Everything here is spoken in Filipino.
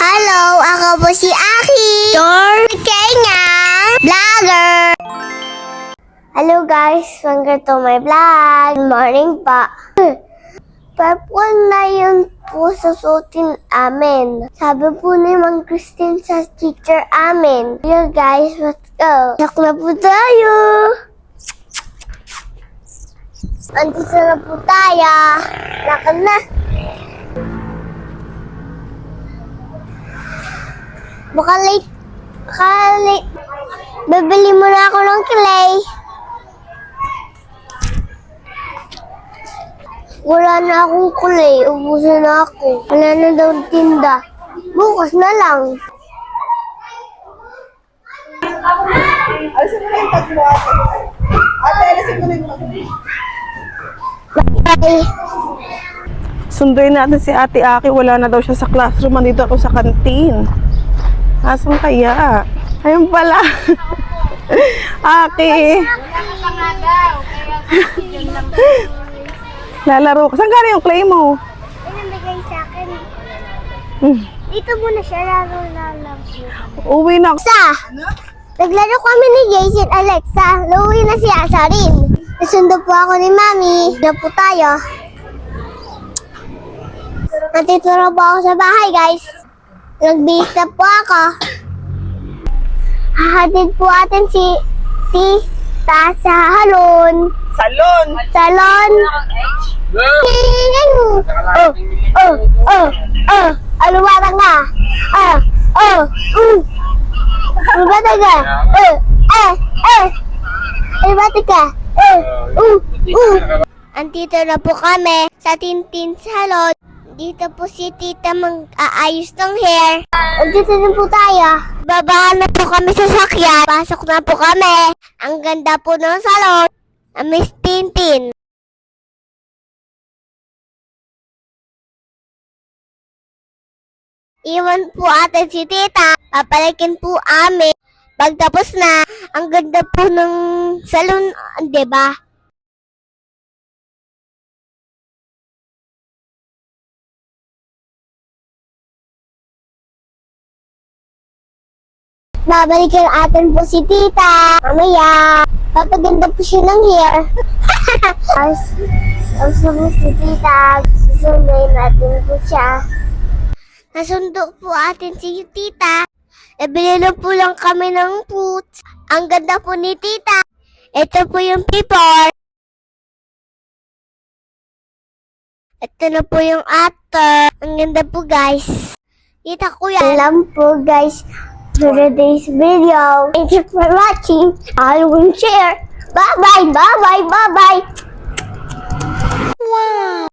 Hello, ako po si Aki, your Kenya vlogger. Hello guys, welcome to my vlog. Good morning pa. Purple na yun po susutin amin. Sabi po ni Mang Christine sa teacher amin. Hello guys, let's go. Yak na po tayo. Andito na po tayo. Lakad na. Baka late. Bibili muna ako ng clay. Wala na akong clay. Ubusin na ako. Wala na daw tinda. Bukas na lang. Alisin mo na yung tag mo, ate. Ate, alisin mo na yung tag mo. Bye. Sunduin natin si Ate Aki. Wala na daw siya sa classroom. Andito ako sa kantin. Asan kaya? Ayun pala. Aki. Lalaro. Saan galing yung clay mo? Pinamigay sa akin. Dito muna siya. Laro na lang. Uwi na ako. Alexa! Naglaro kami ni Jason, Alexa. Luwi na si Asa rin. Nasundo po ako ni Mami. Dito po tayo. Nandito na po ako sa bahay, guys. Nagbihis na po ako. Hahatid po atin si Tita sa halon. Salon. Salon. Alumatang na. Alumatang ka. Alumatang ka. Andito na po kami sa Tintin Salon. Dito po si Tita mag-aayos ng hair. Andito na po tayo. Babaan na po kami sa sakyan. Pasok na po kami. Ang ganda po ng salon. Miss Tintin. Iwan po atin si Tita. Papalikin po amin. Pagtapos na, ang ganda po ng salon, diba? Babalikan atin po si Tita. Mamaya, papaganda po siya ng hair. Tapos po si Tita. Susunduin natin po siya. Nasundo po atin si Tita. Nabili na po lang kami ng fruits. Ang ganda po ni Tita. Ito po yung paper. Ito na po yung actor. Ang ganda po guys. Kita ko yan. Alam po guys. For today's video. Thank you for watching. I will share. Bye bye. Bye bye. Bye bye. Wow.